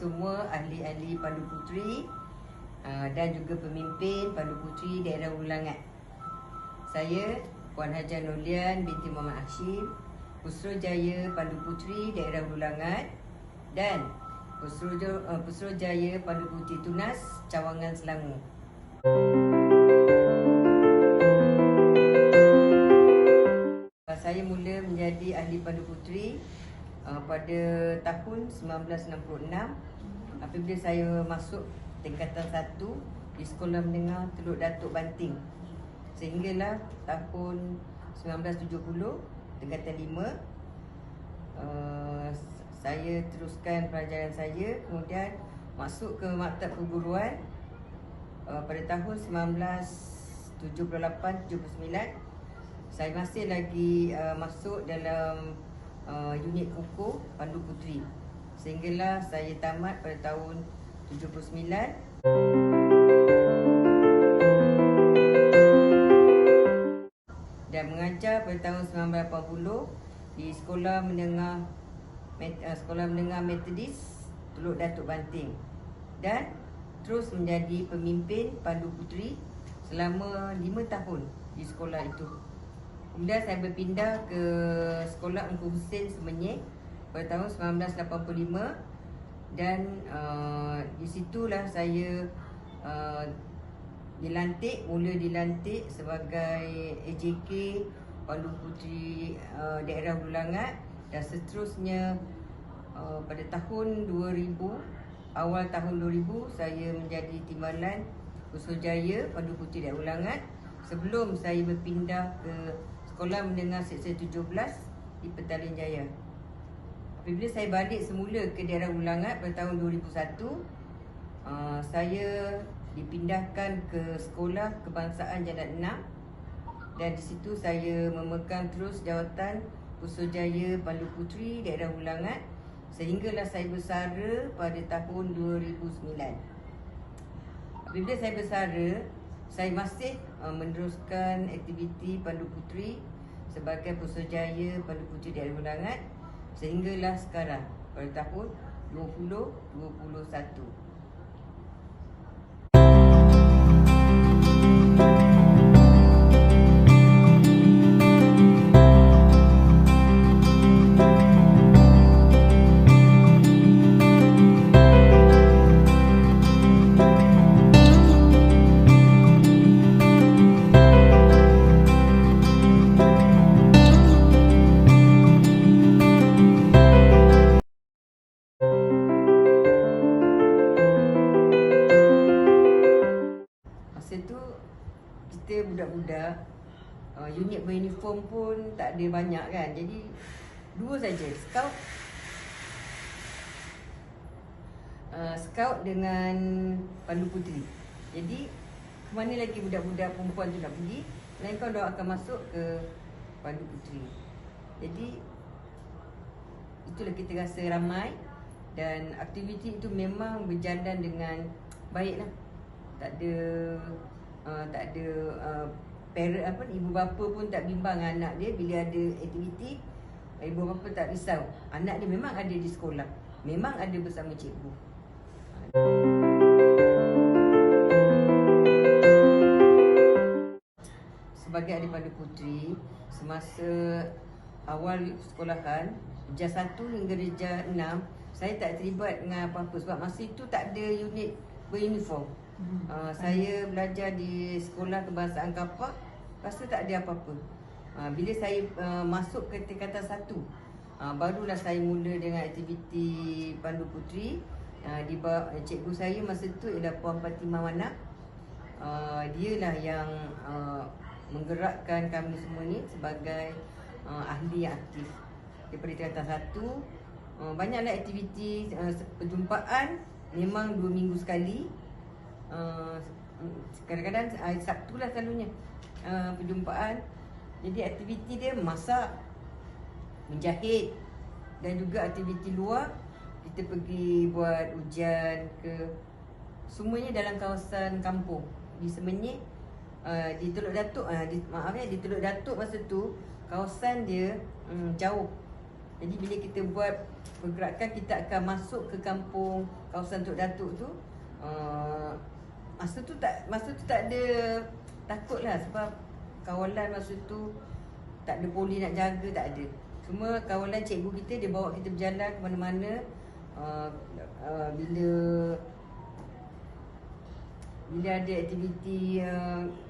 semua ahli-ahli Pandu Puteri dan juga pemimpin Pandu Puteri daerah Ulangat. Saya Puan Hajar Nurlian binti Muhammad Hashim, Pusurujaya Pandu Puteri daerah Ulangat dan Pusurujaya Pandu Puteri Tunas Cawangan Selangor. Saya mula menjadi ahli Pandu Puteri pada tahun 1966 apabila saya masuk tingkatan 1 di Sekolah Menengah Teluk Datuk Banting. Sehinggalah tahun 1970 tingkatan 5 saya teruskan pelajaran saya, kemudian masuk ke maktab perguruan pada tahun 1978-79. Saya masih lagi masuk dalam unit kukuh Pandu Puteri sehinggalah saya tamat pada tahun 79. Dan mengajar pada tahun 1980 di Sekolah Menengah Metodis Teluk Datuk Banting dan terus menjadi pemimpin Pandu Puteri selama 5 tahun di sekolah itu. Kemudian saya berpindah ke Sekolah Engku Hussein Semenyih pada tahun 1985 dan di situlah saya mula dilantik sebagai AJK Pandu Puteri daerah Ulangat dan seterusnya pada tahun 2000, awal tahun 2000 saya menjadi timbalan Pusurujaya Pandu Puteri daerah Ulangat sebelum saya berpindah ke Sekolah Menengah Seksyen 17 di Petaling Jaya. Apabila saya balik semula ke daerah Ulangat pada tahun 2001, saya dipindahkan ke Sekolah Kebangsaan Jalan 6 dan di situ saya memegang terus jawatan Pusurujaya Pandu Puteri daerah Ulangat sehinggalah saya bersara pada tahun 2009. Apabila saya bersara, saya masih meneruskan aktiviti Pandu Puteri sebagai Pusurujaya Pandu Puteri daerah Ulangat sehinggalah sekarang pada tahun 2021. Tu kita budak-budak unit beruniform pun tak ada banyak kan, jadi 2 saja, scout dengan Pandu Puteri. Jadi ke mana lagi budak-budak perempuan tu nak pergi melainkan dia akan masuk ke Pandu Puteri. Jadi itulah kita rasa ramai dan aktiviti itu memang berjalan dengan baiklah. Tak ada ibu bapa pun tak bimbang anak dia bila ada aktiviti. Ibu bapa tak risau, anak dia memang ada di sekolah, memang ada bersama cikgu. Sebagai ahli Pandu Puteri, semasa awal sekolahan darjah 1 hingga darjah 6, saya tak terlibat dengan apa-apa sebab masa itu tak ada unit beruniform. Saya belajar di Sekolah Kebangsaan Kapak, lepas tu tak ada apa-apa. Bila saya masuk ke tingkatan 1, barulah saya mula dengan aktiviti Pandu Puteri. Cikgu saya masa tu ialah Puan Fatimah Manap. Dialah yang menggerakkan kami semua ni sebagai ahli yang aktif. Daripada tingkatan 1, banyaklah aktiviti perjumpaan, memang 2 minggu sekali. Kadang-kadang hari Sabtu lah selalunya perjumpaan. Jadi aktiviti dia masak, menjahit dan juga aktiviti luar. Kita pergi buat ujian ke semuanya dalam kawasan kampung di Semenyih, di Teluk Datuk. Di Teluk Datuk masa tu kawasan dia jauh. Jadi bila kita buat pergerakan, kita akan masuk ke kampung kawasan Tok Datuk tu. Masa tu tak ada takut lah, sebab kawalan masa tu tak ada polis nak jaga, tak ada. Semua kawalan cikgu kita, dia bawa kita berjalan ke mana-mana. Bila ada aktiviti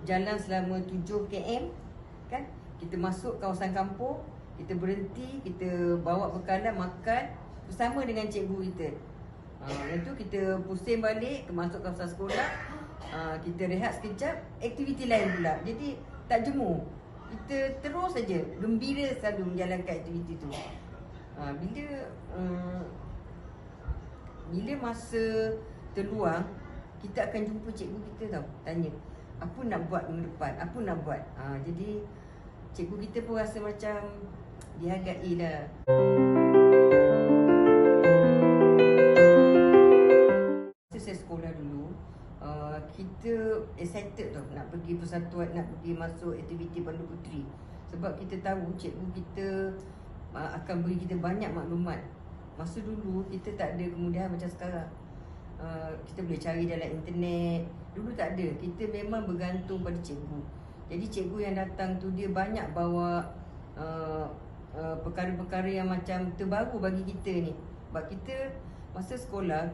jalan selama 7 km kan, kita masuk kawasan kampung, kita berhenti, kita bawa bekalan makan bersama dengan cikgu kita. Lepas tu kita pusing balik, masuk kawasan sekolah, kita rehat sekejap, aktiviti lain pula. Jadi tak jemu, kita terus saja gembira selalu menjalankan aktiviti tu. Bila masa terluang, kita akan jumpa cikgu kita tau, tanya apa nak buat minggu depan, apa nak buat. Jadi cikgu kita pun rasa macam dihargai dah. Masa saya sekolah dulu, kita excited tau nak pergi persatuan, nak pergi masuk aktiviti Pandu Puteri. Sebab kita tahu cikgu kita akan beri kita banyak maklumat. Masa dulu kita tak ada kemudahan macam sekarang. Kita boleh cari dalam internet. Dulu tak ada, kita memang bergantung pada cikgu. Jadi cikgu yang datang tu dia banyak bawa perkara-perkara yang macam terbaru bagi kita ni. Sebab kita masa sekolah,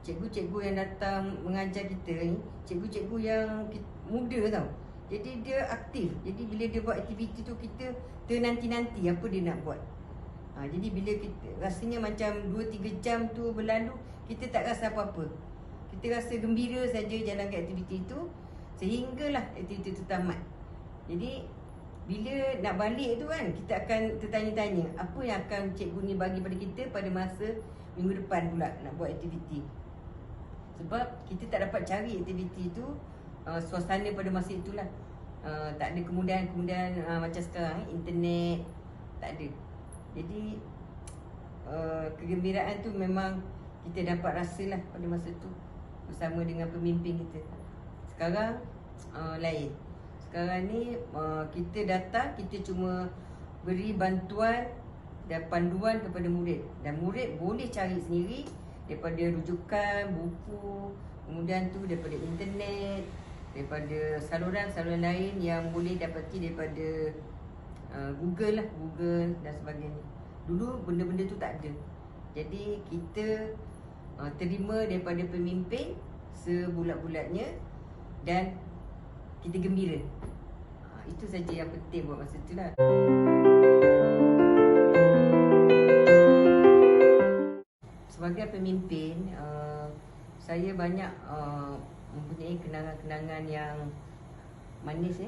cikgu-cikgu yang datang mengajar kita ni, cikgu-cikgu yang muda tau. Jadi dia aktif. Jadi bila dia buat aktiviti tu, kita ternanti-nanti apa dia nak buat. Jadi bila kita rasanya macam 2-3 jam tu berlalu, kita tak rasa apa-apa. Kita rasa gembira saja jalankan aktiviti tu sehinggalah aktiviti tu tamat. Jadi bila nak balik tu kan, kita akan tertanya-tanya apa yang akan cikgu ni bagi pada kita pada masa minggu depan pula nak buat aktiviti. Sebab kita tak dapat cari aktiviti tu, suasana pada masa itulah. Tak ada kemudahan-kemudahan macam sekarang, internet tak ada. Jadi kegembiraan tu memang kita dapat rasalah pada masa tu bersama dengan pemimpin kita. Sekarang lain. Sekarang ni kita datang, kita cuma beri bantuan dan panduan kepada murid. Dan murid boleh cari sendiri daripada rujukan, buku, kemudian tu daripada internet, daripada saluran-saluran lain yang boleh dapati daripada Google lah, Google dan sebagainya. Dulu benda-benda tu tak ada. Jadi kita terima daripada pemimpin sebulat-bulatnya dan kita gembira. Itu saja yang penting buat masa tu lah. Sebagai pemimpin, saya banyak mempunyai kenangan-kenangan yang manis.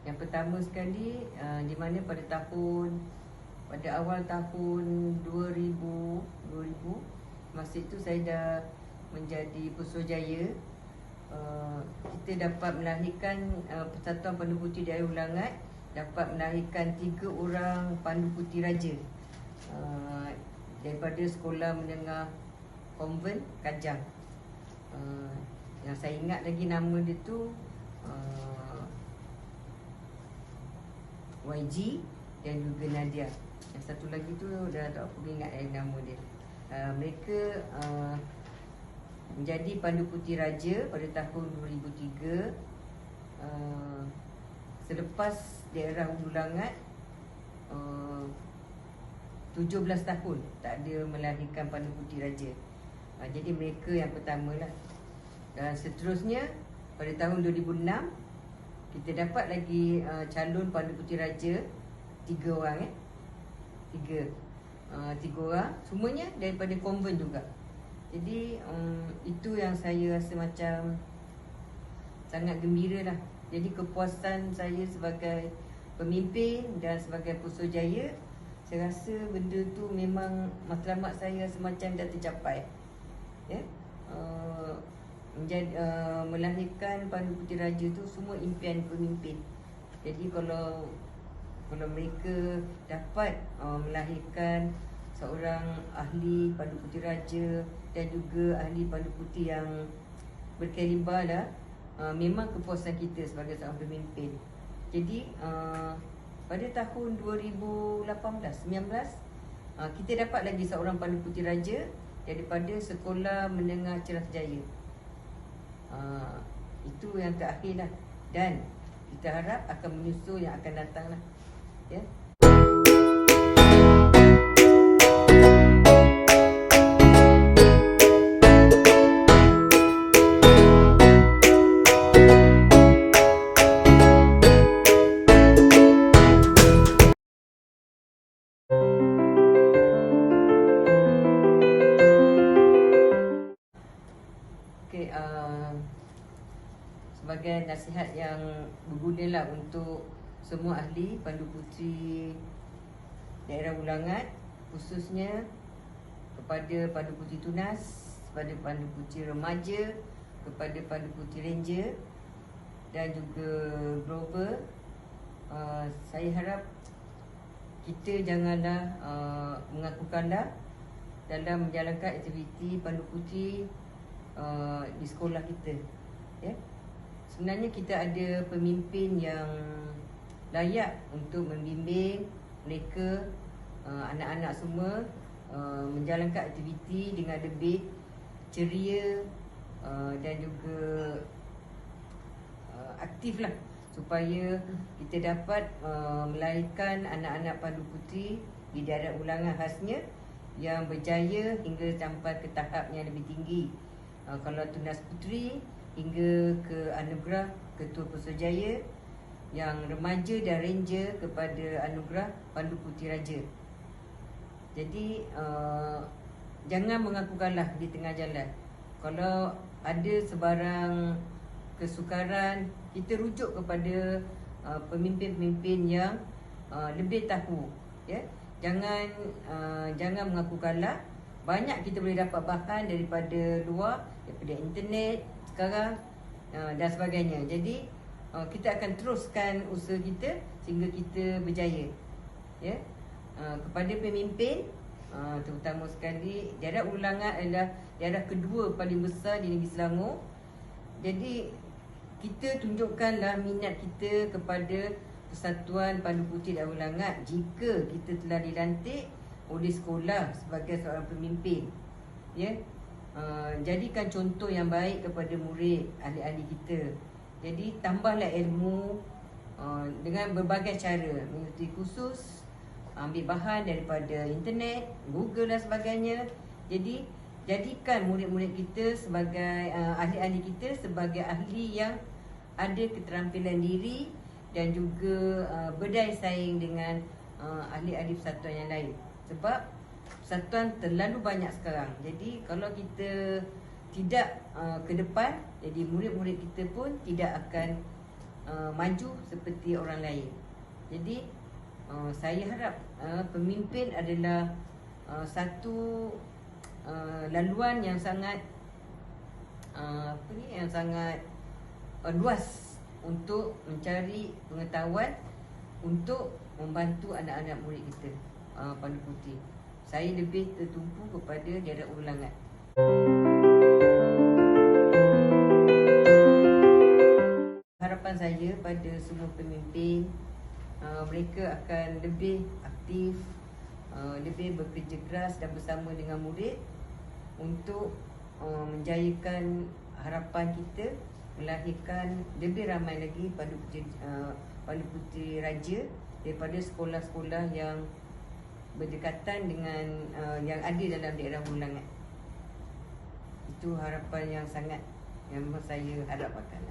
Yang pertama sekali, di mana pada awal tahun 2000, masa itu saya dah menjadi Pusurujaya. Kita dapat melahirkan Persatuan Pandu Puteri Daerah Ulangat, dapat melahirkan 3 orang Pandu Puteri Raja daripada Sekolah Menengah Konvent Kajang. Yang saya ingat lagi nama dia tu YG dan juga Nadia. Yang satu lagi tu dah tak apa ingat nama dia. Mereka menjadi Pandu Puteri Raja pada tahun 2003. Selepas daerah Hulu Langat 17 tahun tak ada melahirkan Pandu Puteri Raja. Jadi mereka yang pertama lah. Dan seterusnya pada tahun 2006 kita dapat lagi calon Pandu Puteri Raja 3 orang. 3 orang, semuanya daripada konvent juga. Jadi itu yang saya rasa macam sangat gembira lah. Jadi kepuasan saya sebagai pemimpin dan sebagai Pusurujaya, saya rasa benda tu memang matlamat saya semacam dah tercapai. Melahirkan Pandu Puteri Raja tu semua impian pemimpin. Jadi kalau mereka dapat melahirkan seorang ahli Pandu Puteri Raja dan juga ahli Pandu Puteri yang berkaliber lah, memang kepuasan kita sebagai seorang pemimpin. Jadi pada tahun 2018-19 kita dapat lagi seorang pandu putih raja daripada Sekolah Menengah Ceras Jaya. Itu yang terakhir lah, dan kita harap akan menyusul yang akan datang lah, ya. Okay, sebagai nasihat yang berguna lah untuk semua ahli pandu putri daerah Ulangat, khususnya kepada pandu putri tunas, kepada pandu putri remaja, kepada pandu putri ranger dan juga grover. Saya harap kita janganlah mengaku kalah dalam menjalankan aktiviti pandu putri di sekolah kita, ya. Sebenarnya kita ada pemimpin yang layak untuk membimbing mereka, anak-anak semua menjalankan aktiviti dengan lebih ceria dan juga aktif lah, supaya kita dapat melahirkan anak-anak pandu putri di daerah Ulangan khasnya yang berjaya hingga sampai ke tahap yang lebih tinggi. Kalau tunas putri hingga ke anugerah Ketua Putrajaya, yang remaja dan ranger kepada anugerah Pandu Putih Raja. Jadi jangan mengaku kalah di tengah jalan. Kalau ada sebarang kesukaran, kita rujuk kepada pemimpin-pemimpin yang lebih tahu, ya. Jangan mengaku kalah. Banyak kita boleh dapat bahan daripada luar, daripada internet sekarang dan sebagainya. Jadi kita akan teruskan usaha kita sehingga kita berjaya, ya. Kepada pemimpin, terutama sekali, daerah Ulangan adalah daerah kedua paling besar di negeri Selangor. Jadi kita tunjukkanlah minat kita kepada Persatuan Pandu Putih Daerah Ulangan jika kita telah dilantik oleh sekolah sebagai seorang pemimpin, ya. Jadikan contoh yang baik kepada murid, ahli-ahli kita. Jadi tambahlah ilmu dengan berbagai cara, mengikuti kursus, ambil bahan daripada internet, Google dan sebagainya. Jadi jadikan murid-murid kita sebagai ahli-ahli kita sebagai ahli yang ada keterampilan diri dan juga berdaya saing dengan ahli-ahli persatuan yang lain. Sebab persatuan terlalu banyak sekarang. Jadi kalau kita tidak ke depan, jadi murid-murid kita pun tidak akan maju seperti orang lain. Jadi saya harap pemimpin adalah satu laluan yang sangat yang sangat luas untuk mencari pengetahuan untuk membantu anak-anak murid kita Pandu Putih. Saya lebih tertumpu kepada daerah Ulangan. Harapan saya pada semua pemimpin, mereka akan lebih aktif, lebih bekerja keras dan bersama dengan murid untuk menjayakan harapan kita melahirkan lebih ramai lagi Pandu Putih Raja daripada sekolah-sekolah yang berdekatan dengan yang ada dalam daerah Ulangan. Itu harapan yang sangat yang saya harapkan.